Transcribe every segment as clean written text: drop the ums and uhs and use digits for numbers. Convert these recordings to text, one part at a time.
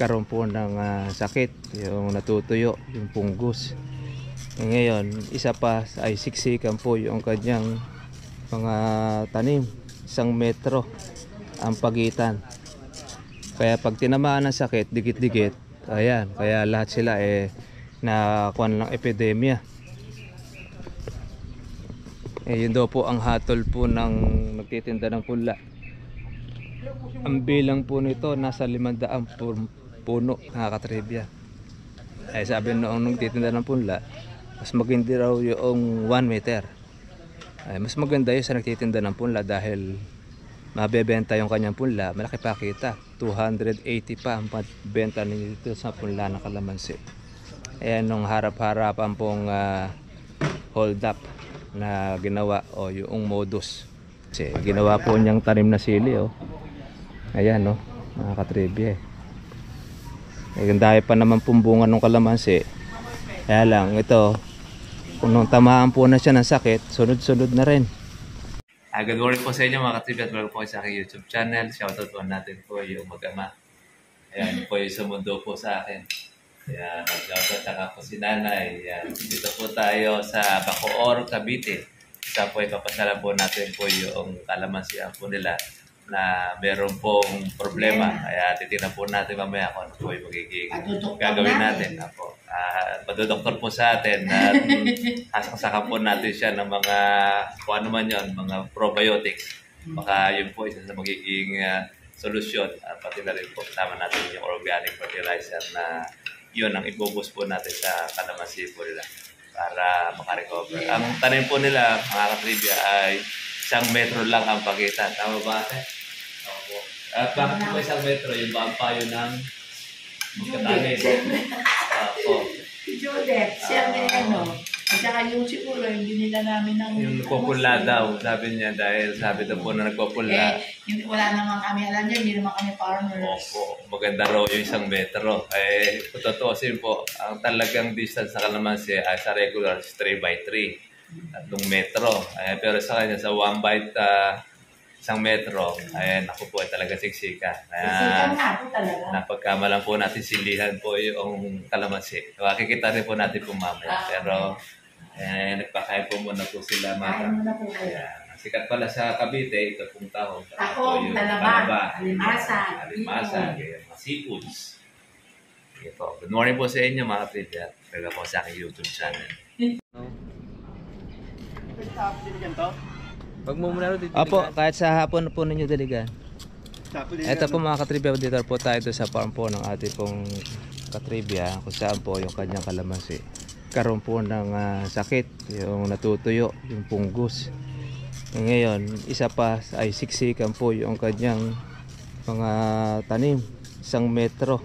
nagkaroon po ng sakit, yung natutuyo, yung punggos. Ngayon, isa pa ay siksikan po yung kanyang mga tanim. 1 metro ang pagitan. Kaya pag tinamaan ng sakit, dikit-dikit, ayan, kaya lahat sila nakakuha ng epidemya. Yun daw po ang hatol po ng nagtitinda ng punla. Ang bilang po nito nasa 500 puno, nakakatribya. Sabi noong nagtitinda ng punla, mas maganda raw yung 1 meter. Mas maganda yun sa nagtitinda ng punla dahil mabebenta yung kanyang punla, malaki pa kita. 280 pa ang benta nito sa punla ng kalamansi. Ayan nung harap-harapan pong hold up na ginawa o yung modus. Kasi ginawa po niyang tanim na sili Ayan mga katribye. Dahil pa naman pumbungan ng kalamansi. Kaya lang ito, kung nung tamaan po na siya ng sakit, sunod-sunod na rin. Good morning po sa inyo mga katribye at welcome po sa aking YouTube channel. Shoutout po natin po yung mag-ama. Ayan po yung sumundo po sa akin. Ayan, shoutout saka po si nanay. Ayan, dito po tayo sa Bacoor, Cavite. Isa po ipapasala po natin po yung kalamansian po nila na meron pong problema. Kaya titignan po natin mamaya kung ano po yung magiging gagawin natin. Madodoktor po sa atin at sasaksakan po natin siya ng mga kung ano man yun, mga probiotics. Baka yun po isa sa magiging solusyon. Pati na rin po kasama natin yung organic fertilizer na yun ang ibubus po natin sa kalamansi po nila para makarecover. Ang tanim po nila mga katribya ay 1 metro lang ang pagitan. Tama ba ate? Opo. At bakit po 1 metro? Yung ba ang payo ng magkatanin? Opo. Judith, siya may at saka yung siguro, yung binila namin ng... Yung nagpupula daw, sabi niya, dahil sabi daw po na nagpupula. Wala naman kami, alam niya, hindi naman kami farmers. Opo, maganda raw yung 1 metro. Kung totoosin po, ang talagang distance sa kalamansi ay sa regular 3x3. 3 metro. Pero sa kanya, sa 1 metro, naku po, talaga siksika. Siksika nga po talaga. Napagkamalan po natin silihan po yung kalamansi. Makikita rin po natin po mamaya. Pero nagpakain po muna po sila mga. Sikat pala sa Cavite, ito pong tahong. Tahong, talaba, alimasag. Alimasag, mga seafoods. Good morning po sa inyo mga kapitya. Welcome po sa aking YouTube channel. Opo, kahit sa hapon po ninyo diligan. Ito po mga katribya, dito po tayo sa farm po ng ating pong katribya kung saan po yung kanyang kalamansi. Karoon po ng sakit, yung natutuyo, yung punggos. Ngayon, isa pa ay siksikan po yung kanyang mga tanim. 1 metro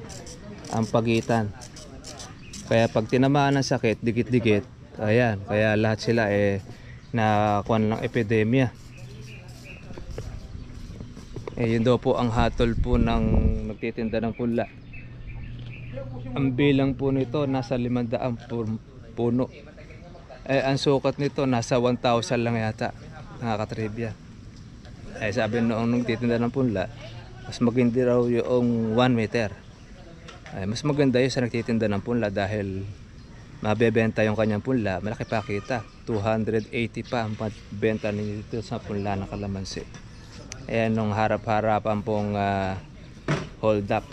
ang pagitan. Kaya pag tinamaan ng sakit, dikit-dikit, ayan, kaya lahat sila nakakuha ng epidemya. Yun daw po ang hatol po ng nagtitinda ng punla. Ang bilang po nito nasa 500 puno. Ang sukat nito nasa 1,000 lang yata, nakakatribya. Sabi noong nagtitinda ng punla, mas maganda raw yung 1 meter. Mas maganda yun sa nagtitinda ng punla dahil mabebenta yung kanyang punla, malaki pa kita. 280 pa ang benta nito sa punla ng kalamansi. Ayan nung harap-harapan pong hold up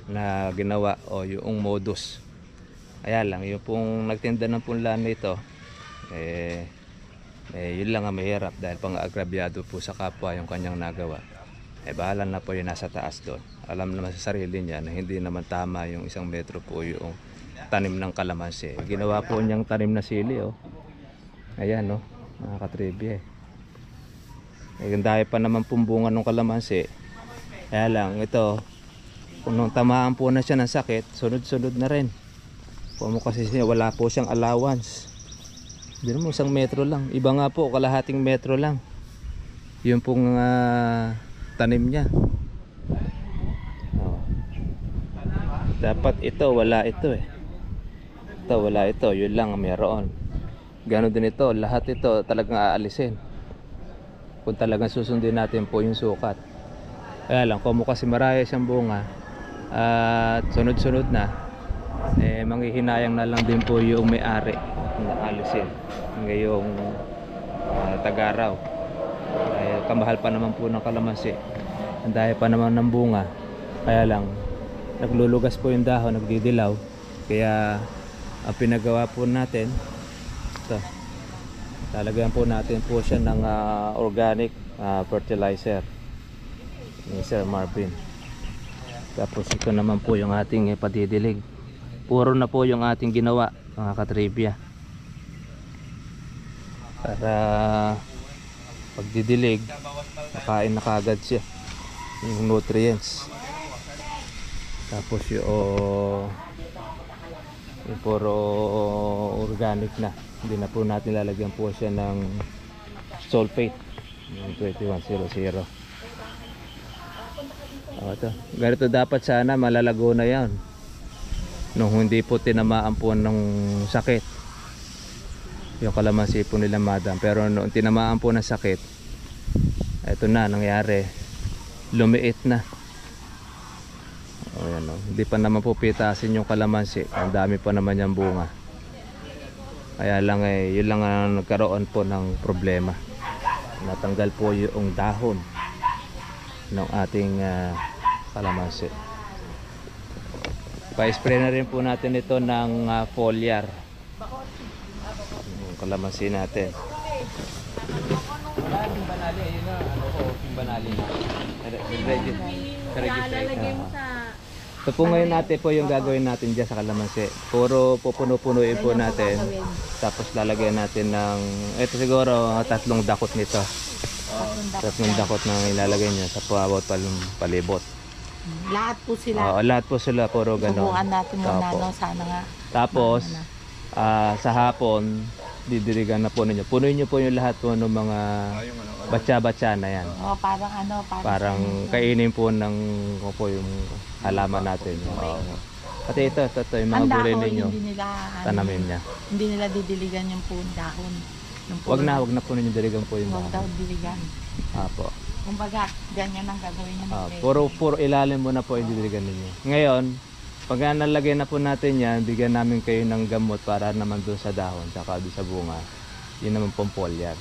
na ginawa o yung modus. Ayan lang, yung pong nagtinda ng punla nito, yun lang ang mahirap dahil pang-agrabyado po sa kapwa yung kanyang nagawa. Bahala na po yung nasa taas doon. Alam naman sa sarili niya na hindi naman tama yung 1 metro po yung tanim ng kalamansi. Ginawa po niyang tanim na sili Ayan mga katribye. Dahil pa naman pumbungan ng kalamansi. Kaya lang ito, kung nung tamaan po na siya ng sakit, sunod-sunod na rin. Kung kasi wala po siyang allowance. Hindi naman 1 metro lang. Iba nga po, kalahating metro lang. Yun pong tanim niya. Dapat ito, wala ito Ito, wala ito. Yun lang ang meron. Ganon din ito. Lahat ito talagang aalisin. Kung talagang susundin natin po yung sukat. Kaya lang, kung kasi maraya siyang bunga, At sunod-sunod na, manghihinayang na lang din po yung may-ari na alisin ngayong Tag-araw. Kamahal pa naman po ng kalamansi, ang dahil pa naman ng bunga, kaya lang naglulugas po yung dahon, nagdidilaw. Kaya ang pinagawa po natin ito, lalagyan po natin po siya ng organic fertilizer ni Sir Marvin. Tapos ito naman po yung ating padidilig. Puro na po yung ating ginawa, mga katribya, para pagdidilig makain na kagad siya yung nutrients. Tapos yung puro organic na, hindi na po natin lalagyan po siya ng sulfate, yung 2100. Ito, ganito dapat sana, malalago na yan nung hindi po tinamaan po ng sakit yung kalamansi po nila madam. Pero nung tinamaan po ng sakit, ito na nangyari, lumiit na. Ayan, hindi pa naman po pitasin yung kalamansi, ang dami pa naman yung bunga. Kaya lang yun lang ang nagkaroon po ng problema, natanggal po yung dahon ng ating kalamansi. Pa-spray na rin po natin ito ng foliar, yung kalamansi natin. Wala, timbanali, ayun na, timbanali na. Lalagay mo sa... Ito po ngayon natin po yung gagawin natin dyan sa kalamansi. Puro pupuno-punuin po natin. Tapos lalagyan natin ng, ito siguro 3 dakot nito. 3 dakot na ilalagay nyo sa pabot palibot. Lahat po sila. Lahat po sila, puro gano'n. Subukan natin muna, no? Sana nga. Tapos, sa hapon, didirigan na po ninyo. Punuin nyo po yung lahat po ng mga batsa-batsa na yan. Parang kainin po ng po yung halaman natin. Pati ito, yung mga gulay ninyo, tanamin niya. Hindi nila didiligan yung dahon. Wag na po ninyo diligan po yung dahon. Huwag daw diligan. Apo. Kumbaga, ganyan ang gagawin niyo. Puro ilalim mo na po yung didiligan ninyo. Ngayon, pag nalagay na po natin yan, bigyan namin kayo ng gamot para naman doon sa dahon, saka doon sa bunga. Yun naman pong foliar.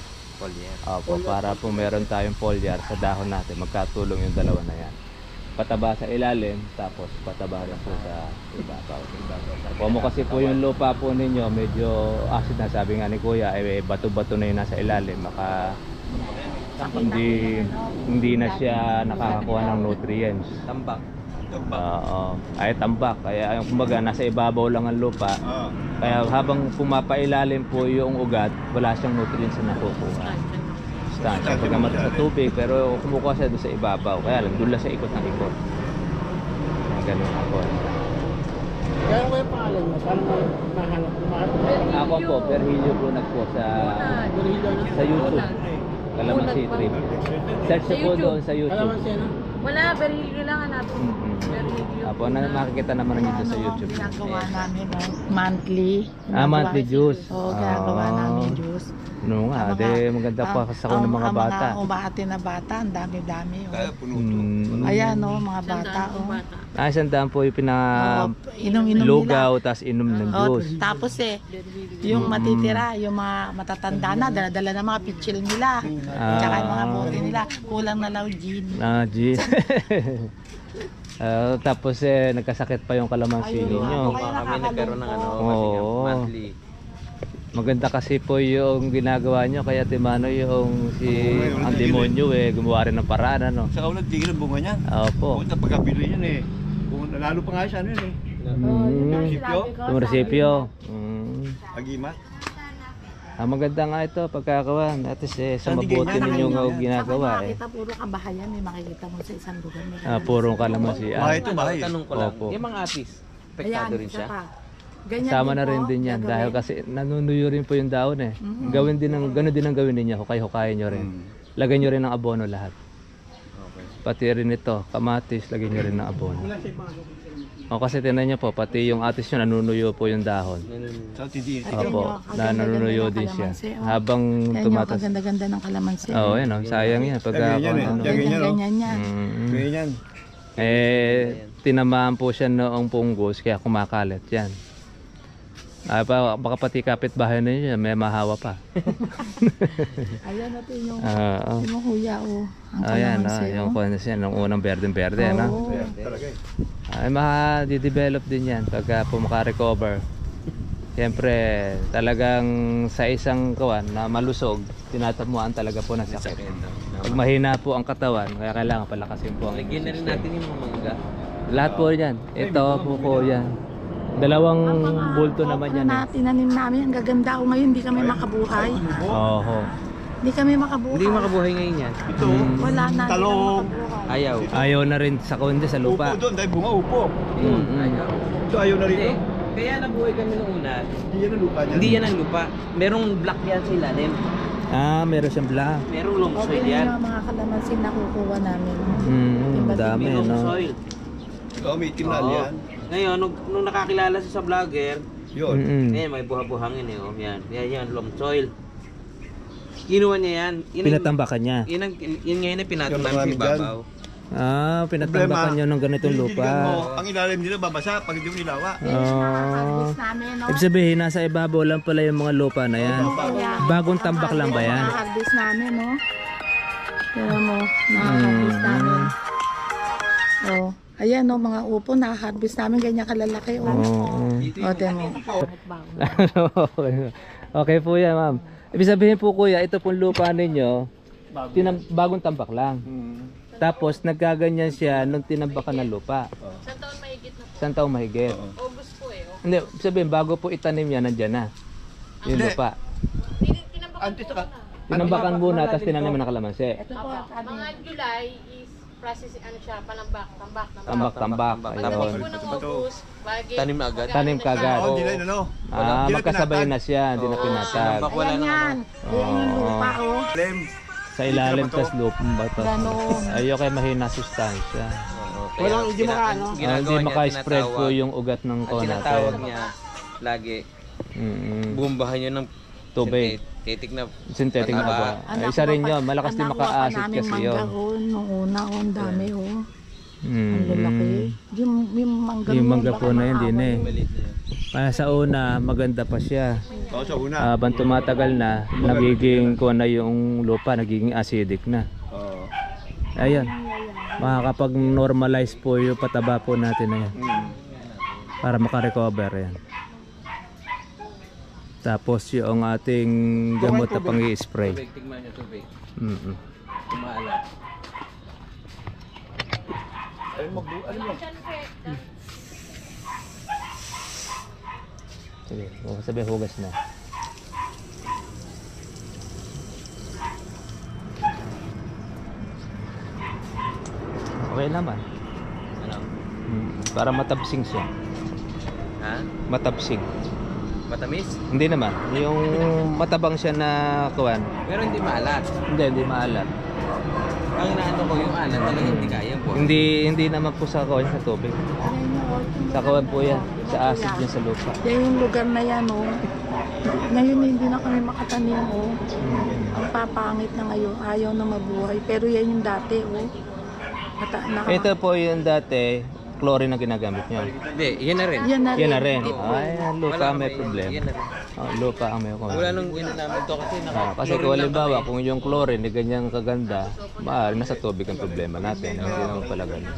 Opo, para po meron tayong foliar sa dahon natin, magkatulong yung dalawa na yan. Pataba sa ilalim, tapos pataba rin po sa ibabaw. Kung kasi po yung lupa po ninyo, medyo acid na, sabi nga ni Kuya, bato-bato na yun nasa ilalim, maka hindi na siya nakakakuha ng nutrients. Tambak. Ay tambak, kaya kumbaga nasa ibabaw lang ang lupa. Kaya habang pumapailalim po yung ugat, wala siyang nutrients na nakukuha. Stansya pagkamat sa tubig, pero kumukuha siya doon sa ibabaw, kaya lang doon lang sa ikot ng ikot. Ganun ako. Kaya ko yung pangalan mo, saan mo mahanap? Ako po, Virgilio Brunag po sa YouTube. Kalamansi Trip. Search po doon sa YouTube. Wala, Berhilyo lang hanapin. Berhilyo. Apo, makikita naman ninyo sa YouTube. Ginagawa namin monthly. Monthly juice. Oo, ginagawa namin juice. No nga, maganda pa kasi ako ng mga bata. Ang mga umaate na bata, ang dami-dami. Ayan, mga bata. Isang po yung Inom-inom lugaw, tapos inom ng juice. Tapos yung matitira, yung mga matatanda na, dala-dala na mga pitchil nila. Tsaka yung mga bote nila, kulang na lang gin. Gin. Tapos nagkasakit pa yung kalamansi ninyo. Kami nagkaroon ng monthly. Maganda kasi po yung ginagawa nyo, kaya timano yung ang demonyo gumawa rin ng paraan, ano? Sa kaunat, tigil ang bunga niyan. Opo. Punta pagkabili yan lalo pa nga siya Munisipyo. Agimat. Maganda nga ito, pagkakawan. At sa mabuti ninyo nga ginagawa. Makikita puro kabahayan, may makikita mo sa isang lugar. Purong kalamansi. Bahay ito, bahay. Tanong ko lang, Opo. yung mga atis, pektado rin siya? Sama na rin din yan dahil kasi nanunuyo rin po yung dahon Gawin din gano'n din ang gawin ninyo, hukay-hukayin nyo rin. Lagyan nyo rin ng abono lahat. Pati rin ito, kamatis, lagyan nyo rin ng abono. Kasi tinan nyo po, pati yung atis nyo nanunuyo po yung dahon. Sa tindi. Opo, nanunuyo din siya. Habang tumatas. Ang ganda-ganda ng kalamansi. Oo, sayang yan. Ganyan yan. Ganyan yan. Ganyan yan. Tinamaan po siya noong punggos kaya kumakalat yan. Baka pati kapitbahay na yun, may mahawa pa. Ayan natin yung, Oo. yung kuya, oh. Ang Ayan, kalamansi, yung oh. kuwan siya, nung unang berde-berde, no? Oo. Ay, maka-develop din yan pagka po maka-recover. Siyempre, talagang sa isang kawan na malusog, tinatamuan talaga po ng sakit. Pag mahina po ang katawan, kaya kailangan palakasin po ang Lagyan na rin natin yung mamangga. lahat po yan. Ito po po yan. Dalawang bulto naman yan. Na tinanim namin, ang gaganda ko ngayon, hindi kami makabuhay. Oho. Hindi kami makabuhay. Hindi makabuhay ngayon yan. Ito, Wala na, hindi talong. kami makabuhay. Ayaw. Ayaw na rin sa kundi sa upo lupa. doon, dahil bunga upo. Ayaw. Ito ayaw na Hindi. rito. Kaya nabuhay kami noong una. Hindi yan ang lupa niya. Hindi yan ang lupa. Merong black yan sa ilalim. Meron siyang black. Merong long Okay soil na yan. yung mga kalamansi na kukuha namin. Iba't Dami, May long no? soil. Oo, may tinal Oo. yan. Ngayon, nung nakakilala siya sa vlogger, Yun. eh, may buha-buhangin eh. Oh. Yan, long soil. Kinuha niya yan. Pinatambakan niya. Yun ngayon na pinatong Yung namin sa marami ibabaw. Pinatambakan nyo ng ganitong lupa. Tinitignan mo, ang ilalim nila babasa pag hindi mo nilawa. harvest namin, no? Ibig sabihin, nasa ibabaw lang pala yung mga lupa na yan. Kaya, Bagong tambak lang ba yan? harvest namin, no? Pero mo, na-harvest namin. Oh, ayan, no, mga upo, na-harvest namin, ganyan kalalaki, oh. Oo. O, demo. Okay po yan, ma'am. Ibig sabihin po, kuya, ito pong lupa ninyo, bagong tambak lang. Tapos nagkaganyan siya nung tinambakan ng lupa. Isang taon mahigit. August po eh. Hindi, ibig sabihin, bago po itanim yan, nandyan na. Yung lupa. Antes ka. Tinambakan muna, tapos tinanim na kalamansi. Ito po, Mga July is process ano siya, palambak, tambak. Tambak-tambak. Pagdating Ayun. po ng August, bagay. Tanim na agad. Tanim kagad. Oo, hindi na yun, ano. Magkasabay na siya, hindi na pinatag. Tambak wala ayan na. yan. Ayan yung lupa, oh. Lem. Sa ilalim, tas lupa ba ito? Ganon. Ayaw kayo mahina sustansya. Walang hindi makaano. Hindi maka-spread po yung ugat ng Ang kona tinatawag natin. niya lagi, Mm-mm. bumbahan niyo ng Tubig. Titik na Synthetic na ba? Ay, isa rin yun. Malakas din maka-acid kasi yun. Nung una, oh, ang dami, oh. Ang Mm. lalaki. Yung mangga, Yung mangga baka po na yun, din maaway. eh. maliit na yan. Sa una, maganda pa siya. Oo, sa una. Habang tumatagal na, nagiging kuha na yung lupa, nagiging acidic na. Oo. Ayan. Makakapag-normalize po yung pataba po natin na yan. Para makarecover yan. Tapos yung ating gamot na pang-i-spray. Tubig, tignan niyo tubig. Mm-mm. Kumaalat. Sige, sabi hugas na. Okay naman. Ano? Para matabsing siya. Ha? Matabsing. Matamis? Hindi naman. Yung matabang siya na kuwan. Pero hindi maalat. Hindi maalat. Ang inaano ko yung alat talaga hindi kaya po. Hindi naman po sa kuwan sa tubig. Ayan yung, oh, yung Sa kuwan po yan. lugar Sa na to, acid yan. niya sa lupa. Yan yung lugar na yan, oh. Ngayon hindi na kami makatanim, oh. Ang papangit na ngayon, ayaw na mabuhay. Pero yan yung dati, oh. Ito po yung dati, chlorine na ginagamit niya. Hindi, yan na rin. Yan na rin. Yan na rin. Hindi po. Ay, ang lupa Wala may pa problema. yan na rin. Lupa ang may Wala nung ginanamit to kasi Kasi kung halimbawa, kung yung chlorine ay ganyang kaganda, maaari nasa tubig ang problema natin. Hindi naman pala ganun.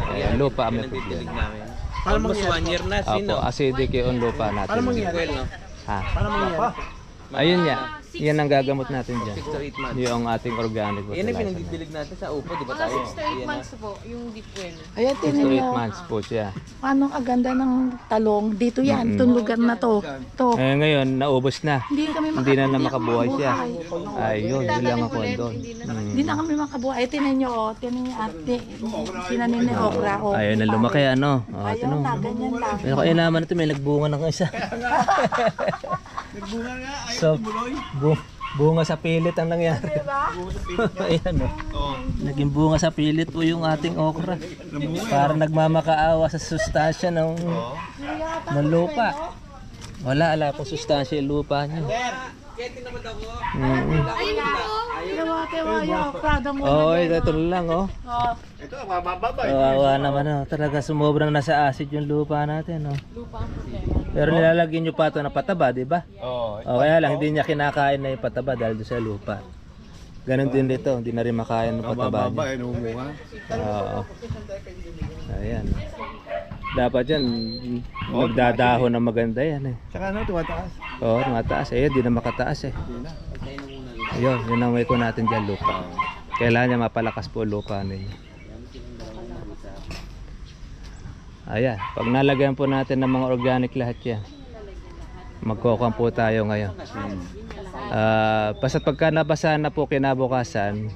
Kaya lupa ang may problema. Almost 1 year na, sino? Opo, acidic yung lupa natin. Well, no? Ha? Paano mangyari? Ayun yan. Yan ang gagamot natin dyan. 6 to 8 months. Yung ating organic Yan ang fertilizer. pinagdidilig natin sa upo, di ba Mga tayo? 6 to 8 months po, yung deep well. Ayan, 6 to tinan 8 nyo. months po siya. Ano kaganda ng talong. Dito yan, itong lugar na to. To. Eh, ngayon, naubos na. Hindi kami Hindi na hindi makabuhay ako siya. mabuhay. Ayun, yun lang ako doon. Hindi na kami makabuhay. Tinan nyo, oh. Tinan nyo, ate. Tinanim ni okra, oh. Ayun na lumaki, ano. Oh, Ayaw tinong. na, ganyan lang. Pero kaya naman ito, may nagbunga ng isa. Nagbunga nga, ayaw So, tumuloy. bunga sa pilit ang nangyari. Diba? Ayan, oh. Oo. Naging bunga sa pilit po yung ating okra. Para nagmamakaawa sa sustansya ng lupa. Wala po sustansya yung lupa niyo. Kaya tinamad ako. Tewa, prada mo. Oh, ito lang oh. Oh, Ito, mababa eh. Kawawa naman oh. Talaga sumubrang nasa acid yung lupa natin oh. Lupa ang problema. Pero nilalagyan nyo pa ito na pataba, di ba? Oo. O kaya lang, hindi niya kinakain na yung pataba dahil doon sa lupa. Ganon din dito, hindi na rin makain ng pataba Mababa niya. eh, numunga. Oo. Ayan. Dapat yan, nagdadahon na maganda yan eh. Saka ano, tumataas. Oo, mataas. Ayun, di na makataas eh. Ayun, yun ang way ko natin dyan, lupa. Kailangan niya mapalakas po lupa ninyo. Ayan, pag nalagyan po natin ng mga organic lahat yan, magkokang po tayo ngayon. Basta pagka nabasahan na po kinabukasan,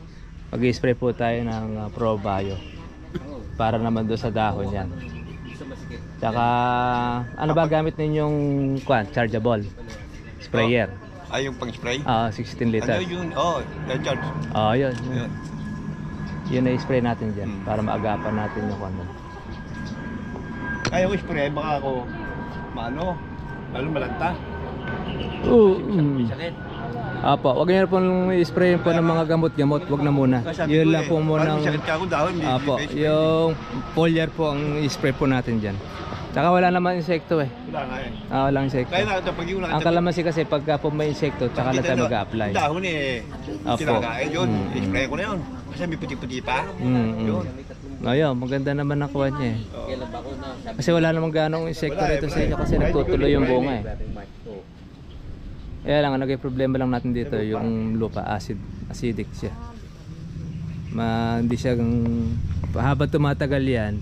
mag-i-spray po tayo ng Pro Bio para naman doon sa dahon yan. Tsaka ano ba gamit ninyong chargeable sprayer? Ay, yung pang-spray? 16 liters. Ano yun? Oo, charge. Yun. Yun. Yun na spray natin dyan para maagapan natin yung ano. Kaya ko spray, baka ako maano, lalo malanta. Sakit. Apo, wag niyo pong i-spray po ng mga gamot-gamot, wag na muna. Yun lang po muna. Parang sakit ka ako dahon. Apo, yung foliar po ang i-spray po natin dyan. Tsaka wala naman insekto eh. Wala nga eh. Walang insekto. Kaya nakita pag yung Ang kalamansi kasi pagka po may insekto, tsaka lang tayo mag-a-apply. Yung dahon eh, Apo. kinakain yun. I-spray ko na yun. Kasi may puti-puti pa. Yun. Ayun, maganda naman ang kuha niya eh. Kailan ba ako na? Kasi wala namang ganong insekto rito sa inyo kasi nagtutuloy yung bunga eh. Kaya lang, ang naging problema lang natin dito, yung lupa, acidic siya. Hindi siya, habang tumatagal yan,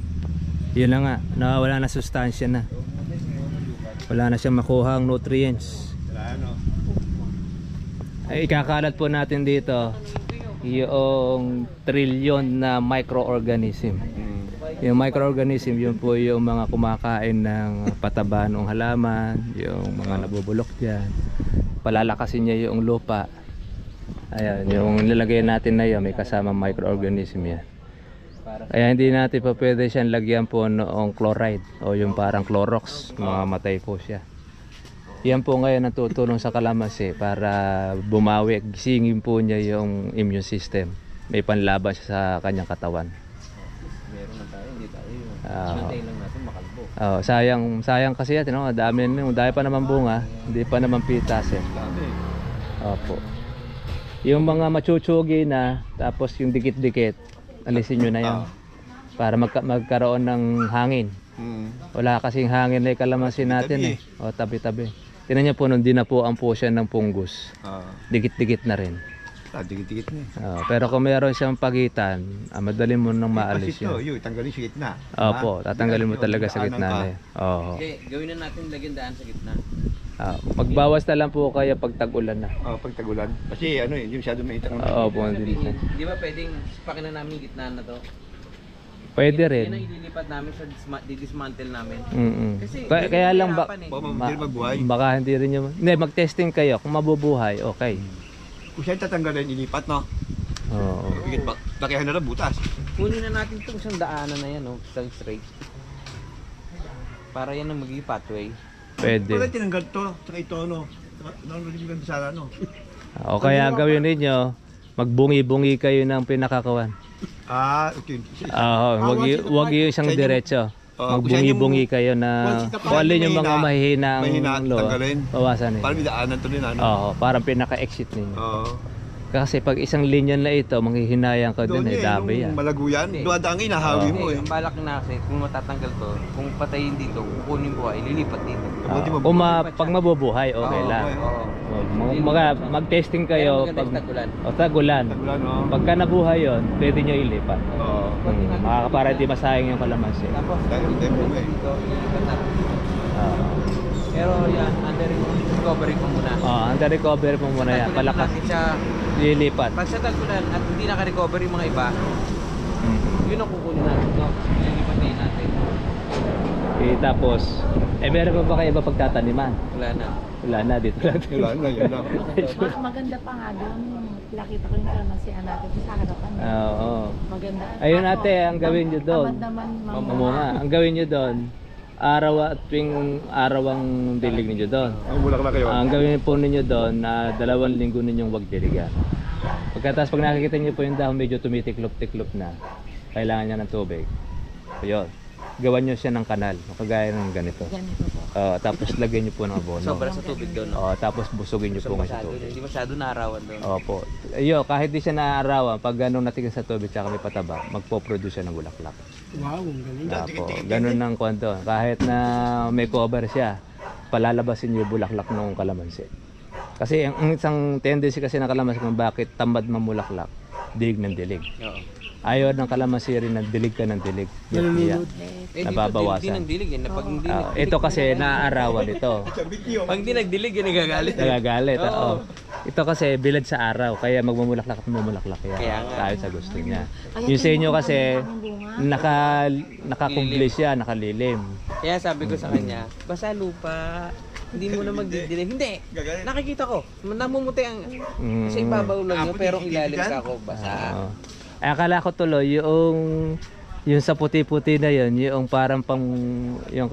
yun na nga, nawawala na sustansya na. Wala na siyang makuha ang nutrients. Wala ano. Ay, ikakalat po natin dito yung trilyon na microorganism. Yung microorganism, yun po yung mga kumakain ng pataba ng halaman, yung mga nabubulok dyan. Palalakasin niya yung lupa. Ayan, yung nilagay natin na yun, may kasama microorganism yan. Kaya hindi natin pa pwede siyang lagyan po noong chloride o yung parang Clorox, mamamatay po siya. Yan po ngayon ang tutulong sa kalamansi para bumawi, gisingin po niya yung immune system. May panlaban siya sa kanyang katawan. Meron na tayo, hindi tayo. Ah. Hintayin lang natin makalbo. Sayang kasi yan, no? Dami pa naman bunga, hindi pa naman pitas eh. Opo. Yung mga machuchugi na, tapos yung dikit-dikit, alisin nyo na yan. Para magkaroon ng hangin. Wala kasing hangin na yung kalamansi natin eh. O, tabi-tabi. Tinan niyo po, nung dinapuan po siya ng punggus, dikit-dikit na rin. Dikit-dikit na eh. Pero kung meron siyang pagitan, madali mo nang maalis Kasi ito, yun. yun, tanggalin sa gitna. Opo, tatanggalin mo talaga sa gitna na eh. Oo. Okay, gawin na natin lagyan daan sa gitna. Magbawas na lang po kayo pag tag-ulan na. Pag tagulan. Kasi ano eh, hindi masyado mainit ang Opo, hindi na. Di ba pwedeng sipakin na namin yung gitna na to? Pwede Yan ang rin. ililipat namin sa dismantle namin. Kasi kaya lang Baka hindi magbuhay. baka hindi rin yung hindi, mag-testing kayo kung mabubuhay, okay. Kung siya tatanggalin, ilipat no? Oo. Bigit ba? Lakihan na lang butas. Kunin na natin itong isang daanan na yan, isang straight. Para yan ang magiging pathway. Pwede. Wala tinanggal to, saka ito ano. Ano rin maganda sana ano. O kaya gawin ninyo, magbungi-bungi kayo ng pinakakawan. Okay. Wag yung isang diretso. Magbungi-bungi kayo na kung alin yung mga mahihina ang loa. Bawasan Parang eh. may daanan to din ano. Oo, parang pinaka-exit ninyo. Oo. Kasi pag isang linya na ito, manghihinayang ka din eh, dabi yan. Nung malaguyan, duwadaan inahawi mo eh. Ang balak na kasi, kung matatanggal to, kung patayin dito, kukunin ko ay lilipat dito. Pag mabubuhay, okay lang. Mag-testing kayo Kaya maganda pag yung tagulan. tagulan. Tagulan no. Pagka nabuhay yon, pwede nyo ilipat. Oo. Para di masayang yung kalamansi. Tapos, Dahil tempo mo eh. dito, lilipat natin. Pero yan, under recovery ko muna. Under recovery mo muna yan. Tagulan Palakas. natin siya. Lilipat. Pag sa tagulan at hindi naka-recover yung mga iba, yun ang kukunin natin. No? Lilipat na yun natin. Tapos, meron pa ba kayo ba pagtataniman? Wala na. Wala na, dito lang. Wala na, yun lang. maganda pa nga doon. Nakita ko yung kalamansihan natin sa harapan. Oo. Maganda. Ayun ate, ang gawin nyo doon. Tamad naman Mamunga. Ang gawin nyo doon, tuwing araw ang dilig ninyo doon. Ang bulaklak kayo. Ang gawin po ninyo doon na 2 linggo ninyong wag diligan. Pagkatapos pag nakikita niyo po yung dahon medyo tumitiklop-tiklop na, kailangan niya ng tubig. So yun, gawan niyo siya ng kanal, kagaya ng ganito. Ganito po. Tapos lagyan niyo po ng abono. Sobra sa tubig doon. No? Tapos busugin niyo po nga sa tubig. Hindi masyado naarawan doon. Opo. Iyo, kahit di siya naaarawan, pag ganun natigas sa tubig tsaka may pataba, magpo-produce siya ng bulaklak. Wow, ang galing. Opo, ganun ng kwento. Kahit na may cover siya, palalabasin niyo yung bulaklak ng kalamansi. Kasi ang isang tendency kasi ng kalamansi kung bakit tamad mamulaklak, dilig ng dilig. Oo. Ayaw ng kalamansi rin na dilig ka ng dilig. Nalulunod. Nababawasan. Hindi nagdilig yan. Pag hindi Ito kasi naaarawan ito. pag hindi nagdilig yan, nagagalit. Nagagalit. Oo. Oo. Ito kasi bilad sa araw, kaya magmumulaklak at mamulaklak yan. Kaya nga. Tayo sa gusto niya. Kaya Yung sa inyo tingnan mo kasi, ang bunga. nakakumpli siya, nakalilim. Kaya sabi ko sa kanya, basta lupa, hindi mo na magdidilig. Hindi. Nakikita ko. Namumuti ang... Sa ibabaw lang yun, pero ang ilalim ka ako basa. Oo. Ay, akala ko tuloy, yung sa puti-puti na yun, yung parang pang, yung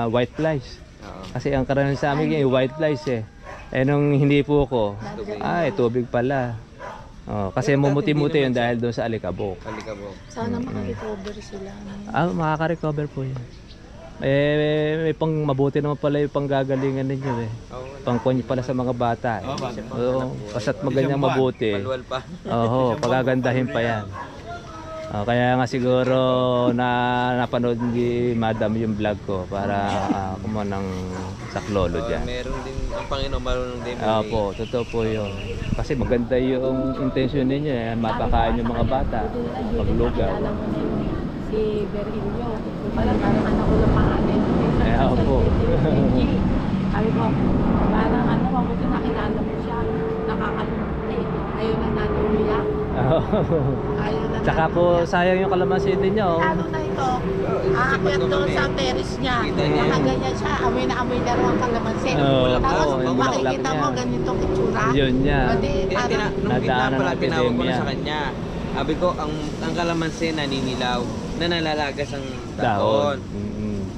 white flies. Oo. Kasi ang karamihan sa amin yung white flies eh. Eh nung hindi po ko, tubig pala. Kasi Pero dati mumuti-muti hindi yun naman dahil doon sa alikabok. Alikabok. Sana makarecover sila. Makaka-recover po yun. May pang mabuti naman pala yung panggagalingan ninyo eh. Pangkunya pala sa mga bata. Oo, basta't maganyang mabuti. Manual pa. Oo, pagagandahin pa yan. Kaya nga siguro napanood ni Madam yung vlog ko para kumuha ng saklolo dyan. Meron din, ang Panginoon marunong din. Opo, totoo po yun. Kasi maganda yung intention ninyo eh. Mapakain yung mga bata. Maglugaw. Alam mo na yung si Berilio. Parang anak ko lang pangalan. Opo. Sabi ko, parang mabuti nakilala mo siya. Nakakalungkot eh. Ayaw na natin umiyak. Ayaw na Tsaka natin po umiyak. sayang yung kalamansi din nyo. Ano na ito? Aakyat doon sa terrace niya. Mm. Nakaganyan siya. Amoy na raw ang kalamansi. Oo, Tapos yung bulaklak makikita mo niya. ganitong itsura. Yun niya. Pwede, parang Nung gitna Nadaanan pala, ng tinawag ko na epidemya. sa kanya. Sabi ko, ang kalamansi naninilaw, na nalalagas ang dahon.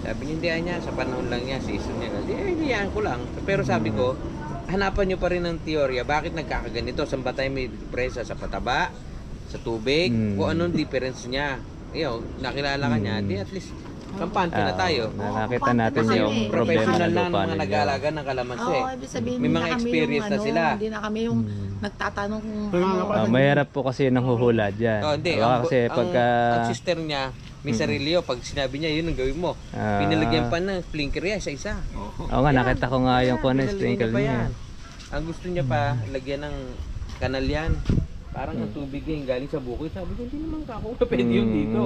Sabi niya, hindi niya, sa panahon lang niya, season niya. Kasi, hiyaan ko lang. Pero sabi ko, hanapan niyo pa rin ng teorya, bakit nagkakaganito? Saan ba tayo may presa? Sa pataba? Sa tubig? Kung anong difference niya? Nakilala ka niya, di at least, kampante na tayo. Nakita natin Kasi yung eh, problema Professional ng na lupa mga ninyo. nag-aalaga ng kalamansi. Oo, ibig sabihin, May hindi mga na kami experience yung, na sila. Hindi na kami yung nagtatanong kung Mahirap po kasi nang huhula dyan. Hindi, Baka kasi ang pagka... sister niya, may sarili yun. Pag sinabi niya, yun ang gawin mo. Pinalagyan pa ng flinker yan, isa-isa. Oo nga, nakita ko nga yung kuno sprinkle pa niya. Ang gusto niya pa, lagyan ng kanal yan. Parang ang tubig yung galing sa bukid. Sabi ko, hindi naman kako pwede yun dito.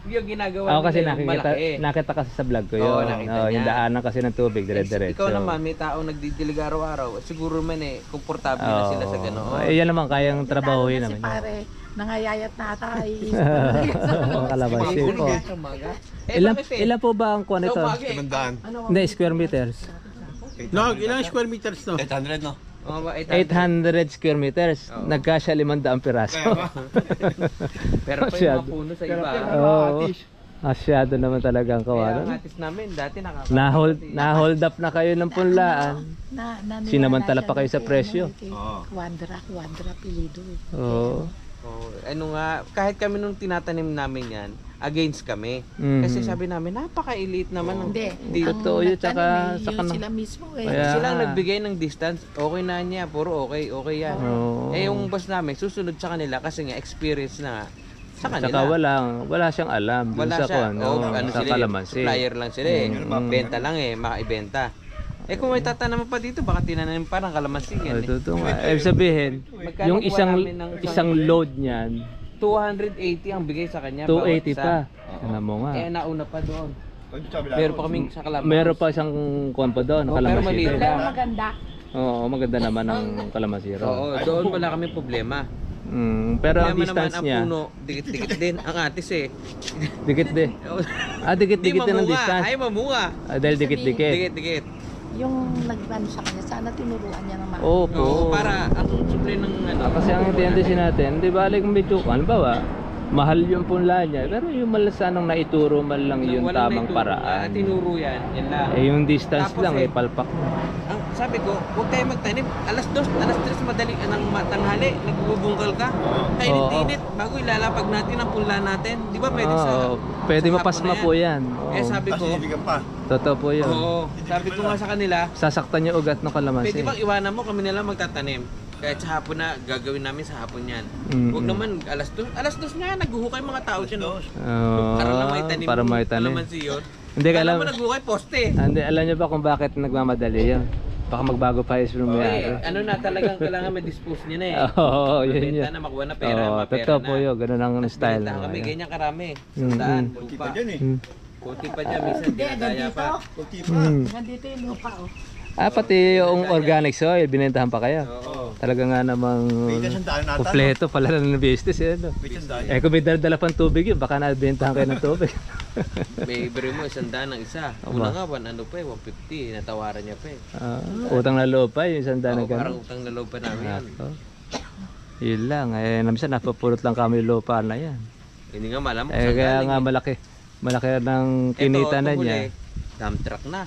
Yung ginagawa Ako kasi nila yung malaki. nakita kasi sa vlog ko Oo, yun. nakita Yung niya. daanan kasi ng tubig, dire-diretso. Ikaw naman, may tao nagdidilig araw-araw. Siguro man komportable na sila sa ganoon. Yan naman, kayang trabahuhin si naman. pare, nangayayat na ata ay Ang kalamansi po. Bakit Ilan po ba ang kuha nito? Mandaan. Hindi, square meters. Log, ilang square meters no? 800 no? 800 square meters. Nagkasya 500 piraso. Pero pa yung mga puno sa iba. Oo. Asyado naman talaga ang Kaya ang kawalan. atis namin, dati Na-hold up na kayo ng punlaan. Sinamantala pa kayo sa presyo. Quadra pilido. Oo. Kahit kami nung tinatanim namin yan, against kami. Kasi sabi namin, napaka-elite naman. Hindi. Totoo yun, tsaka sa yun kanang- sila mismo eh. Kaya- Sila ang nagbigay ng distance, okay na niya, puro okay yan. Oo. Yung boss namin, susunod sa kanila kasi nga experience na sa kanila. Tsaka wala siyang alam dun Wala sa siya. sa Sila, kalamansi. supplier lang sila eh. Benta lang eh, makaibenta. Kung may tatanaman pa dito, baka tinanim parang kalamansi yan eh. Totoo nga. Ibig sabihin, Magkano yung kuha isang namin ng isang load niyan, 280 ang bigay sa kanya. 280 bawat isa. pa. Ano mo nga. Nauna pa doon. Meron pa kaming sa kalamansi. Meron pa isang kompo doon, pero kalamansi. maliit din. lang. Maganda. Oo, maganda naman ang kalamasiro. Oo, doon wala kami problema. Pero ang Problema naman distance ang niya, puno, dikit-dikit din. Ang atis eh. dikit din. Dikit-dikit din ang distance. Ay, mamunga. Dahil dikit-dikit. Dikit-dikit. Yung nagban sa kanya, sana tinuruan niya naman. Opo. Oo, para ang supply ng ano. Kasi ang tendency natin, di ba, like medyo, ano ba, mahal yung punla niya. Pero yung malasanang naituro man lang yung Walang tamang naituro. paraan. Tinuro yan lang. Eh yung distance Tapos lang eh, palpak mo. Ang sabi ko, huwag tayo magtanim. Alas 2, alas 3 madaling ng tanghali, nagbubungkal ka. Kainit-init, bago ilalapag natin ang punla natin. Di ba pwede pwede sa mapasma hapon na po yan. Oo. Eh sabi Tapos ko, ibigyan pa. Totoo po yun. oo, sabi ko nga sa kanila, Sasaktan yung ugat ng kalamansi. pwede bang iwanan mo kami na lang magtatanim? Kahit sa hapon na, gagawin namin sa hapon yan. Huwag naman, alas 2 nga, naghuhukay mga tao dyan. No? Para lang may tanim. Para may tanim. Kalamansi yun. Hindi ka Kala alam. mo naghuhukay poste. Hindi, alam niyo ba kung bakit nagmamadali yun? Baka magbago pa yung may Ano na talagang kailangan may dispose niya na eh. Oo, yun Mabenta yun. na, makuha na pera, Oo, mapera totoo na. po yun. Ganun ang style Binenta na. kami, ganyan karami. Mm, Sandaan, Kunti lupa. pa dyan eh. Kunti pa dyan, minsan Hindi, dinadaya nandito. pa. Kunti pa. Nandito yung lupa, oh. Pati yung organic soil, binentahan pa kayo. Oo. Talaga nga namang May sandaan nata. kompleto pala ng business eh. No? May sandaan. Eh kung may dala pang tubig yun, baka nabentahan kayo ng tubig. May ibre mo, 100 ng isa. Una nga, ano pa eh, 150. Natawaran niya pa eh. Utang na loob pa yung sanda na Oo, parang gano'n. utang na loob pa namin yan. Yun lang, eh namisa napapulot lang kami yung lupa na yan. Hindi nga malam. Eh kaya nga malaki ng kinita na niya. Dump truck na.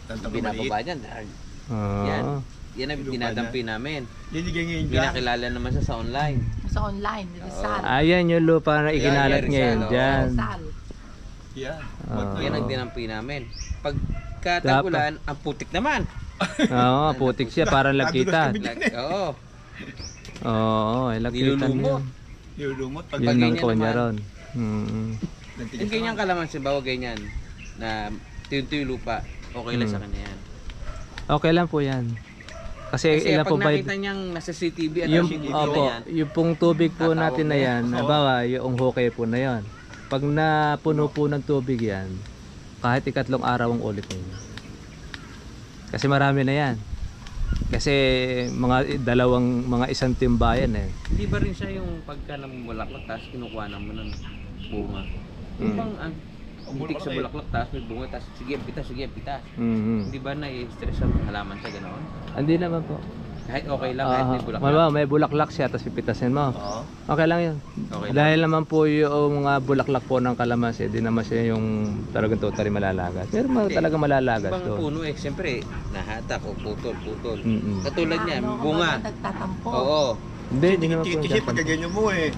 Binababa dyan. Yan. Yan ang dinadampi namin. Liligyan ngayon dyan. Binakilala naman siya sa online. Sa online, Rizal. Ayan yung lupa na ikinalat Rizal, ngayon oo. dyan. Rizal. Yan. Yan ang dinampi namin. Pag katagulan, ang putik naman. Oo, putik siya, parang lagkitan. Oo. Oo, lagkitan Nilulumot. yun. Nilulumot. Pag Yun ang ganyan konya naman. ron. Yung ganyan kalamansi, bawa ganyan, na tuyo lupa, okay lang sa kanya yan. Okay lang po yan. Kasi Kasi ilan pag po ba nakita niyang nasa CCTV at yung, CCTV opo, na yan, yung pong tubig po tatawag natin na na yan, nabawa, yung hukay po na yan. Pag napuno po ng tubig yan, kahit ikatlong araw ang ulit ninyo. Kasi marami na yan. Kasi mga isang timbayan eh. hindi ba rin siya yung pagka namumulaklak, tapos kinukuha mo ng bunga. Yung bang ang butik sa bulaklak, tapos may bunga, tapos sige, pitas. Hindi ba na-stress ang halaman sa ganoon? Hindi naman po. Kahit okay lang, kahit may bulaklak. May bulaklak siya, tapos pipitasin mo. Oo. Okay lang yun. Okay lang. Dahil naman po yung mga bulaklak po ng kalamansi, di naman siya yung talagang totally malalagas. Pero talagang malalagas Ibang doon. puno eh, siyempre, nahatak o putol. Mm-mm. Katulad niyan, Ano, bunga. kumbaga, nagtatampo. Oo. Hindi naman po. Kasi pag ganyan mo eh.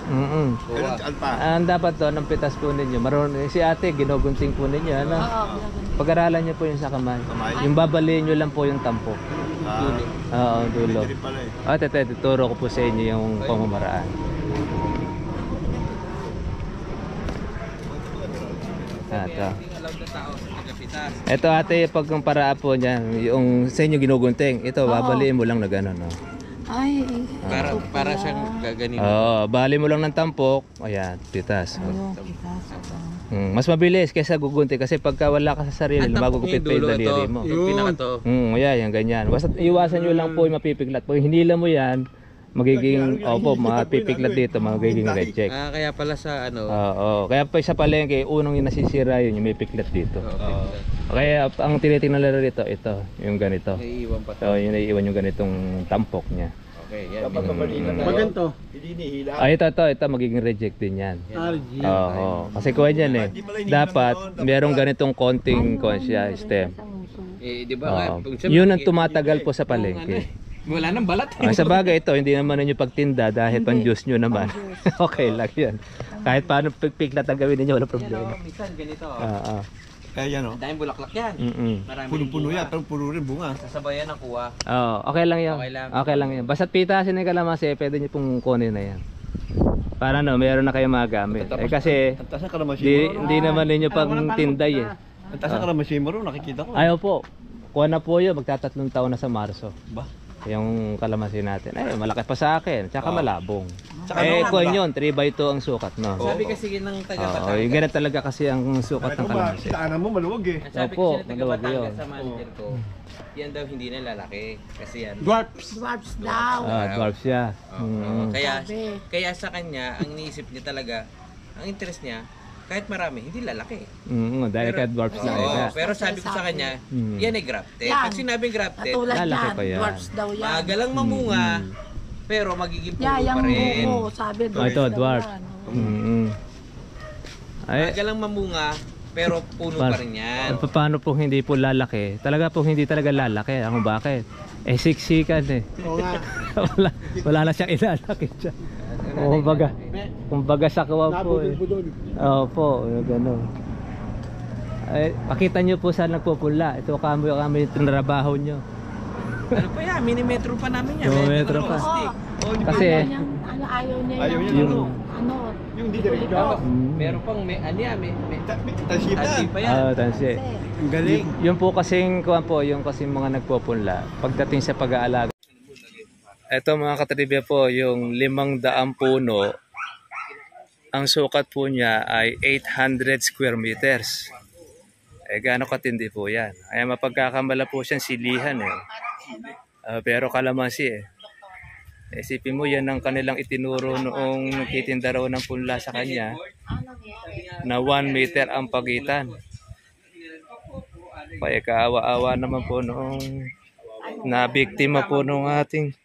Pero Buwa. saan pa? Ang dapat to, ng pitas po ninyo. Si ate, ginugunting po ninyo. Ano? Oo, ginagano. Pag-aralan niyo po yung sa kamay. Kamay? Yung babaliin niyo lang po yung tampo. Oo, dulo. Hindi rin pala eh. Tete, tuturo ko po sa inyo yung pamamaraan. Ito. Hindi allowed na tao sa tagapitas. Ito ate, pagkumpara po niyan, yung sa inyo ginugunting. Ito, babaliin mo lang na gano'n. No? Ay, Para siyang gaganin. Bali mo lang ng tampok. Ayan, pitas. ano, pitas. Mas mabilis kaysa gugunting kasi pagka wala ka sa sarili, Ang tampok magugupit niya pa yung dulo ito. daliri mo. Yung pinaka to. Yan ganyan. Basta iwasan nyo lang po yung mapipiklat. Pag hinila mo yan, magiging, mapipiklat dito, magiging reject. Kaya pala sa ano. Kaya pa sa palengke, unang yung nasisira yun, yung may piklat dito. Kaya ang tinitingnan nila rito, ito, yung ganito. Naiiwan pa to. So, yung naiiwan yung ganitong tampok niya. Okay, yan. Kapag kabalikan na. Pag ganito, Hindi nihila. Ito, magiging reject din yan. RG. Oo. Kasi kuha yan eh. Dapat, merong ganitong konting siya, stem. Di ba? Yun ang tumatagal po sa palengke. Wala nang balat. Sa bagay ito, hindi naman ninyo pagtinda dahil pang-juice nyo naman. Okay lang yan. Kahit paano piklat ang gawin ninyo, wala problema. Minsan ganito. Kaya yan o. Dahil bulaklak yan. Maraming Puno-puno bunga. yan, pero puno rin bunga. Sasabayan ng kuha. Okay lang yan. Okay lang. Okay lang yan. Basta pitasin ng kalamansi, pwede nyo pong kunin na yan. Para meron na kayong magamit. Kasi, Ang taas ng kalamansi mo. hindi naman ninyo pang tinday eh. Ang taas ng kalamansi mo rin, nakikita ko. Ayaw po. Kuha na po yun, magtatatlong taon na sa Marso. Ba? Yung kalamansi natin. Malaki pa sa akin. Tsaka malabong. Tsaka Kuha yun, 3x2 ang sukat, no? Sabi kasi ng taga Yung ganun talaga kasi ang sukat ng kalamansi. Daanan mo maluwag eh. Sabi Opo, kasi ng taga maluwag yun. Batangas sa manager ko, yan daw hindi na lalaki. Kasi yan. Dwarfs. Dwarfs daw. Dwarf siya. Kaya sa kanya, ang iniisip niya talaga, ang interest niya, kahit marami, hindi lalaki. Dahil ka dwarfs lang Oo, ito. pero sabi ko sa kanya, yan ay grafted. Yan. Pag sinabing grafted, Katulad Lalaki yan, pa yan. dwarfs daw yan. maaga lang mamunga, pero magiging puno Yeah, pa yung rin. buko, sabi Ito, daw dwarf. yan. Ay, Aga lang mamunga, pero puno pa rin yan. paano po hindi po lalaki? Talaga po hindi talaga lalaki. Ako bakit? Eh, siksikan eh. Oo nga. wala na siyang ilalaki siya. Kumbaga sa kawa po eh. Nabudol po doon. Opo, gano'n. Ay, pakita nyo po saan nagpupula. Ito kami yung tinrabaho nyo. Ano pa yan? Minimetro pa namin yan. Minimetro pa. Kasi Ayaw niya Ayaw niya yung ano, Yung di diretso. Meron pang Tansi tansi pa yan. tansi. Ang galing. Yung po kasing kuwan po, yung kasing mga nagpupunla pagdating sa pag-aalaga. Ito mga katribya po, yung 500 puno. Ang sukat po niya ay 800 square meters. Eh gaano katindi po yan. Kaya mapagkakamala po siyang silihan eh. Pero kalamansi eh. Isipin mo yan ang kanilang itinuro noong nagtitinda raw ng punla sa kanya na 1 meter ang pagitan. Kaya kaawa-awa naman po noong nabiktima po noong ating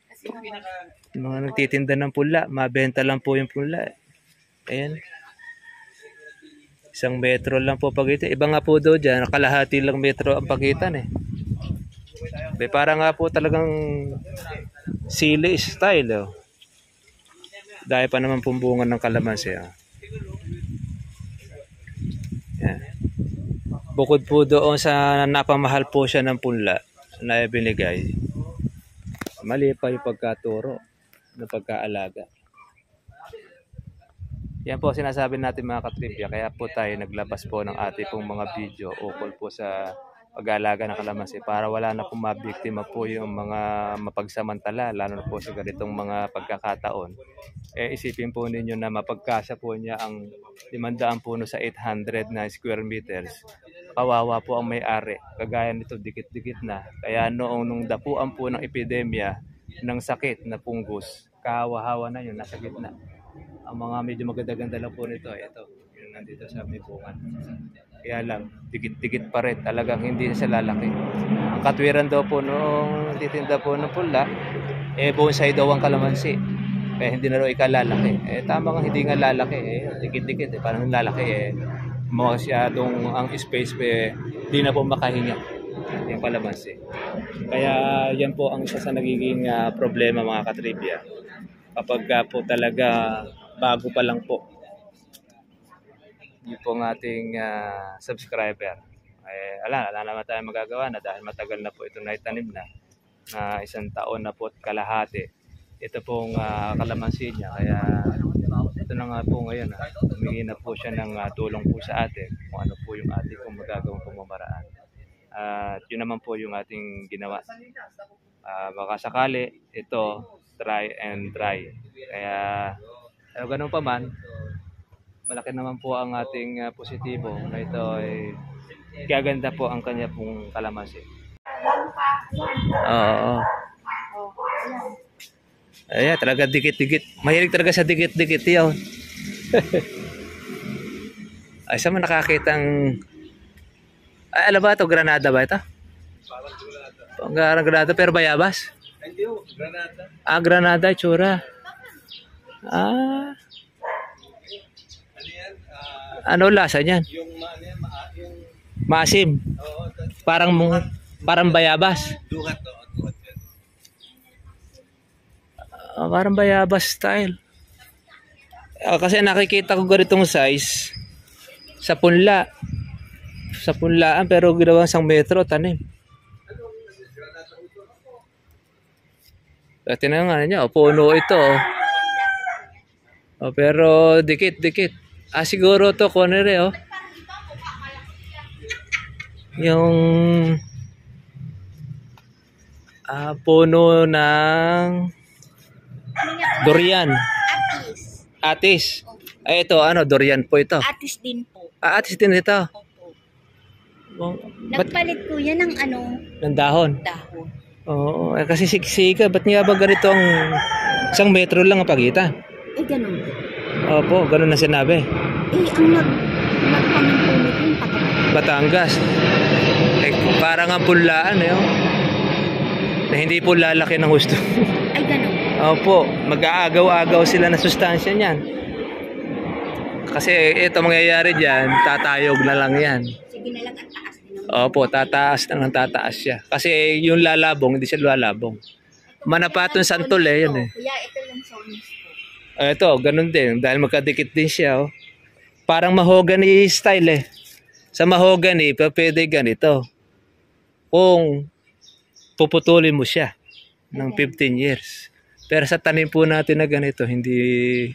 mga nagtitinda ng punla. Mabenta lang po yung punla. Ayan. 1 metro lang po pagitan. Iba nga po daw dyan, kalahati lang metro ang pagitan eh. Para nga po talagang sili style oh. Dahil pa naman pumbungan ng kalamansi oh. Yan. Bukod po doon sa napamahal po siya ng punla na binigay, mali pa yung pagkaturo ng pagkaalaga. Yan po sinasabi natin mga katribya, kaya po tayo naglabas po ng ating pong mga video ukol po sa pag-aalaga ng kalamansi para wala na pong mabiktima po yung mga mapagsamantala, lalo na po sa ganitong mga pagkakataon. Eh isipin po ninyo na mapagkasya po niya ang 500 puno sa 800 na square meters. Kawawa po ang may-ari. Kagaya nito, dikit-dikit na. Kaya nung dapuan po ng epidemya ng sakit na punggos, kahawa-hawa na yun, nasa gitna. Ang mga medyo maganda-ganda lang po nito, ito, yung nandito sa may bungan. Kaya lang, dikit-dikit pa rin. Talagang hindi na siya lalaki. Ang katwiran daw po nung titinda po ng pula, bonsai daw ang kalamansi. Kaya hindi na raw ikalalaki. Tama nga hindi nga lalaki. Dikit-dikit. Parang lalaki. Masyadong ang space, hindi na po makahinga yung kalamansi. Kaya yan po ang isa sa nagiging problema mga katribya. Kapag po talaga bago pa lang po yung pong ating subscriber, wala naman tayong magagawa na dahil matagal na po ito na itanim na 1 taon na po at kalahati ito pong kalamansi niya. Kaya ito na nga po ngayon, humingi na po siya ng tulong po sa atin kung ano po yung ating pong magagawang pamamaraan. At yun naman po yung ating ginawa. Baka sakali ito try and dry. Kaya ganun pa man, malaki naman po ang ating positibo na ito ay gaganda po ang kanya pong kalamansi. Oo. Ayan, talaga dikit-dikit. Mahilig talaga sa dikit-dikit yun. Ay, saan mo nakakitang... Ay, alam ba ito? Granada ba ito? Parang granada pero bayabas? Hindi ho, Granada. Granada, tsura. Ano yan? Ano lasa niyan? Yung Maasim. oo, Parang bayabas. duhat to. Parang bayabas style. Kasi nakikita ko ganitong size sa punla. Sa punlaan pero ginawang 1 metro tanim. Tinangan niya, puno ito. Pero dikit-dikit. Siguro to konere yung puno ng durian. Atis. Ay ito, durian po ito. Atis din po. Atis din ito. Opo. Nagpalit po yan ng Ng dahon. dahon. Oo, kasi siksika. Ba't nga ba ganito ang 1 metro lang ang pagitan? Ganun po. Opo, ganun na sinabi. Ang nagpamin po nito yung Batangas. Parang ang punlaan na hindi po lalaki ng gusto. Ay, ganun. Opo, mag-aagaw-agaw sila na sustansya niyan. Kasi ito mangyayari dyan, tatayog na lang yan. Sige na lang at taas din. Opo, tataas na lang tataas siya. Kasi yung lalabong, hindi siya lalabong. Manapaton santol yun eh. Kuya, ito yung sonis ko. Ito, ganun din. Dahil magkadikit din siya. Parang mahogany style eh. Sa mahogany, pwede ganito. Kung puputulin mo siya ng 15 years. Pero sa tanim po natin na ganito, hindi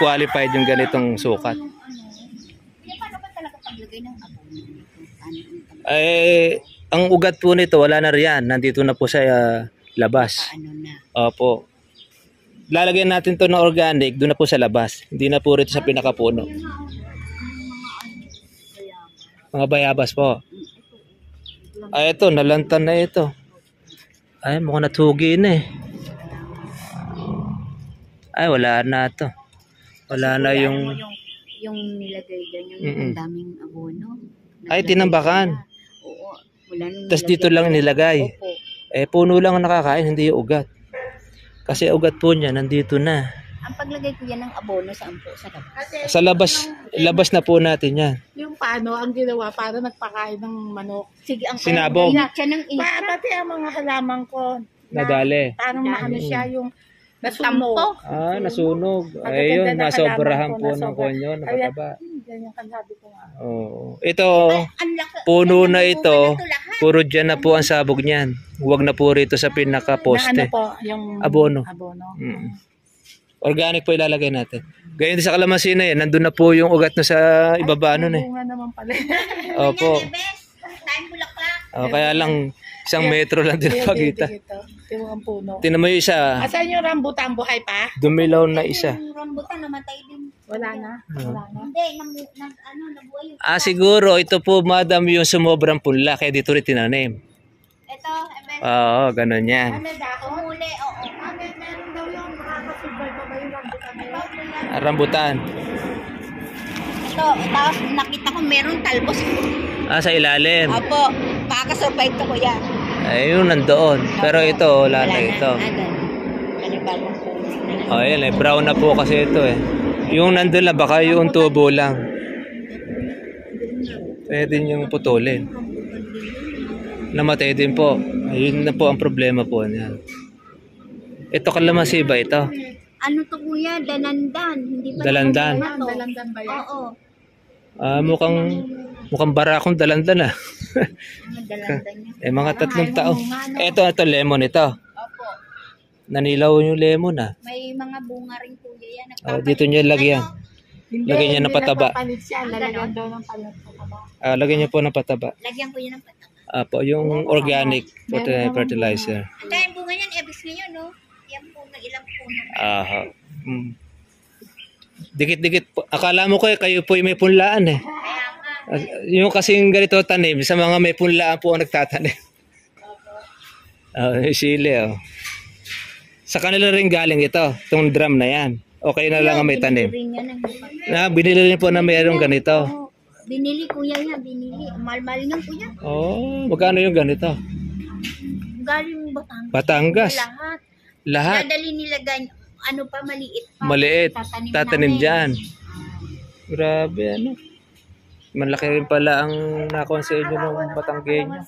qualified yung ganitong sukat. Kaya paano ba talaga paglagay ng abono? Ang ugat po nito, wala na riyan. Nandito na po sa labas. Paano na? Opo. Lalagyan natin to na organic, doon na po sa labas. Hindi na po rito sa pinakapuno. Mga bayabas po. Ito, nalantan na ito. Mukhang natugi na eh. Wala na to. Wala na yung... Yung nilagay dyan, yung daming abono. Tinambakan. Oo. Wala nung Tapos dito lang nilagay. Opo. Puno lang ang nakakain, hindi yung ugat. Kasi ugat po niya, nandito na. Ang paglagay ko yan ng abono saan po? Sa labas. Labas na po natin yan. Yung paano, ang ginawa, para nagpakain ng manok. Sige, ang Sinabog. siya ng Pati ang mga halaman ko. Nadali. Parang maano siya yung Natampo. Nasunog. Ang Ayun, gaganda ng nasobrahan halaman po ko, ng nasobra. konyo, nakataba. ganyan kanabi ko nga. Oo. Ito, Ang laki. puno na Ang ito. bunga na to lahat. Puro dyan na po ang sabog niyan. Huwag na po rito sa Na ano pinaka-poste. po, yung Abono. abono. Mm. Organic po ilalagay natin. Ganyan din sa kalamansi na yan. Nandun na po yung ugat na sa ibaba nun eh. Bunga naman pala. Opo. Time bulaklak. Kaya lang, isang metro lang din pagitan. Yung ang puno. Tinan mo yung isa, Asan yung rambutan? Buhay pa? dumilaw na isa. Yung rambutan namatay din. Wala na. Wala na. Hindi, nabuhay yung... Siguro, ito po, madam, yung sumobrang punla. Kaya dito rin tinanim. Ito, Oo, ganun yan. May dako. umuli, oo. Meron daw yung makakasubay pa ba yung rambutan na yun? Rambutan. Ito, tapos nakita ko meron talbos. Sa ilalim. Opo, makakasurvive to kuya. Ayun, nandoon. Pero ito, wala na ito. Ano ba yung puno? Ayan, brown na po kasi ito eh. Yung nandun na, baka yung tubo lang. Pwede yung putulin. Namatay din po. Ayun na po ang problema po niya. Ito kalamansi ba ito? Ano to kuya? Dalandan. Hindi ba Dalandan. to? Dalandan ba yan? Oo. Mukhang barakong dalandan ah. Ang dalandan niya. Mga 3 taon. Ito lemon ito. Opo. Nanilaw yung lemon ah. May mga bunga rin kuya yan. Dito niya lagyan. Lagyan niya ng pataba. Palit siya. Lalagyan daw ng pataba. Lagyan niya po ng pataba. Lagyan ko yan ng pataba. Yung organic fertilizer. Kaya yung bunga niyan, ebis ngayon, no? Yan po na ilang puno. Dikit-dikit po. Akala mo kayo po yung may punlaan eh. Kaya nga. Yung kasing ganito tanim, sa mga may punlaan po ang nagtatanim. Sili oh. Sa kanila rin galing ito, itong drum na yan. Okay na lang ang may tanim. Binili rin po na mayroong ganito. Binili kuya yan, binili. Mahal-mahal ng kuya. Magkano yung ganito? Galing Batangas. Batangas. Lahat. Dadali nila ano pa, maliit pa. Maliit. Tatanim namin. dyan. Grabe ano. Malaki rin pala ang nakuha sa inyo ng Batanggenyo.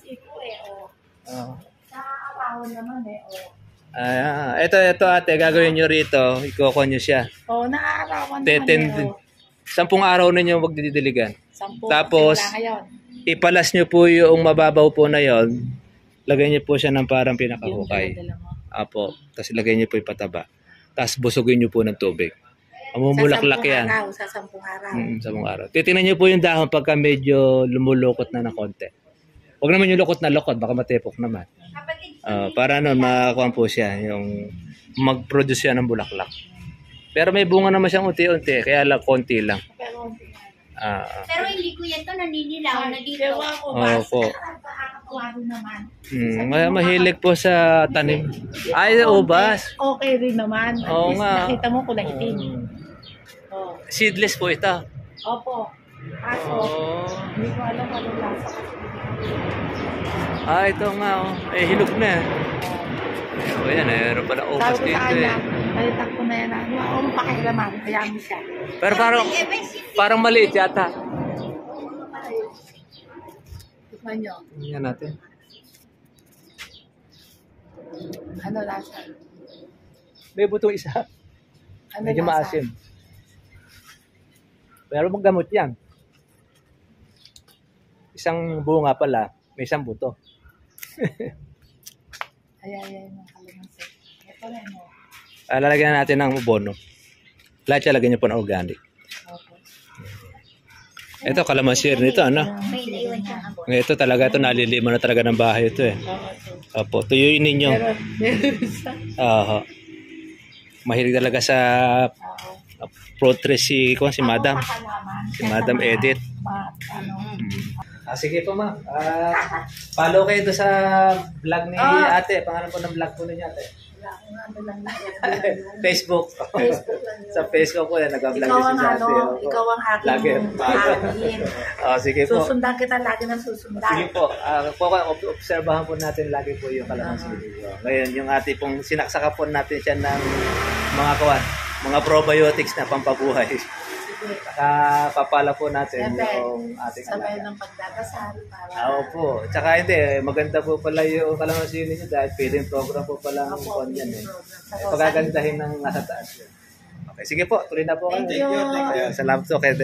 Ito ate, gagawin nyo rito. Ikukuha nyo siya. Oo, naaarawan naman. 10 araw ninyo magdidiligan. 10. Tapos, ipalas nyo po yung mababaw po na yon. Lagay nyo po siya ng parang pinakahukay. Apo. Tapos lagay nyo po yung pataba. Tapos busugin nyo po ng tubig. Amumulaklak yan. Sa 10 araw. Sa 10 araw. Titingnan nyo po yung dahon pagka medyo lumulukot na ng konti. Huwag naman yung lukot na lukot. Baka matepok naman. Para nun, makakuha po siya. Yung mag-produce siya ng bulaklak. Pero may bunga naman siyang unti-unti. Kaya lang, konti lang. Pero hindi ko yan to naninilaw na dito. Opo. Mahilig po sa tanim. Ubas. Okay rin naman. Oo nga. Nakita mo kulay itim. Seedless po ito. Opo. Kaso, hindi ko alam anong lasa. Ito nga. Hinog na. Ayan, mayroon pala ubas Sabi ko dito sa kanya, Balitak ko na yan. Ang pakialaman. Kaya mo siya. Pero parang maliit yata. Tikman nyo. Tingnan natin. Ano lasa? May butong isa. Ano Medyo lasa? maasim. Pero maggamot yan. Isang bunga pala, may isang buto. Ay, mga kalamansi. Ito na mo. Lalagyan natin ng bono. Lahat siya lagyan niyo po ng organic. Ito, kalamansi nito, ano? Ito talaga, ito nalilima na talaga ng bahay ito eh. Opo, tuyuin ninyo. Meron isa. Oo. Mahilig talaga sa fruit trees si Madam. Si Madam Edith. Sige po ma. Follow kayo doon sa vlog ni ate. Pangalan po ng vlog po ninyo ate. Facebook. Sa Facebook po yan. Nag-vlog Ikaw din ang si ate. ikaw ang aking hangin. Sige po. Susundan kita lagi ng susundan. Sige po. Obserbahan po natin lagi po yung kalamansi. Ngayon, yung ate pong sinaksaka po natin siya ng mga probiotics na pampabuhay. Papala po natin Siyempre, yung ating sabay alaga. ng pagdadasal para... Opo. Tsaka hindi, maganda po pala yung kalamansi ninyo dahil feeding program po pala ang Opo, yan eh. sa Pagagandahin ng nasa taas yun. Okay, sige po, tuloy na po. Thank you. Ayan, salamat po kay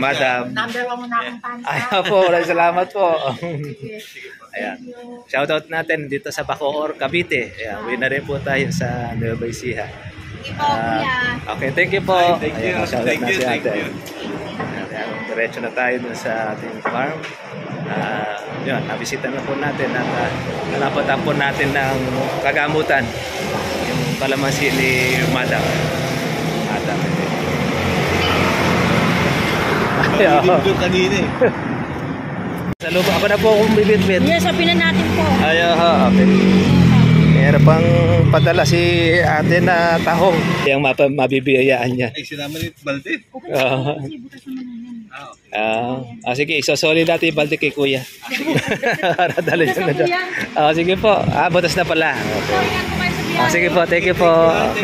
Madam. Number 1 mo na akong fans. Ayaw po, maraming salamat po. Ayan. Shoutout natin dito sa Bacoor, Cavite. Ayan, uwi na rin po tayo sa Nueva Ecija. Okay, thank you po. Thank you. Ayan, shoutout Thank na you. si Thank ate. you. Ayan, diretso na tayo dun sa ating farm. Yun, nabisita na po natin at nalapatan po natin ng kagamutan yung kalamansi ni Madam. Video kanina eh. Sa loob, ako na po kung bibit-bit. Yes, sabihin na natin po. Okay. Meron pang padala si ate na tahong. Yung mabibiyayaan niya. Ay, sinama ni Balde. Sige, isosoli natin yung balde kay kuya. Para dala niya na dyan. Sige po. Butas na pala. Okay. Sige po, thank you po. Okay.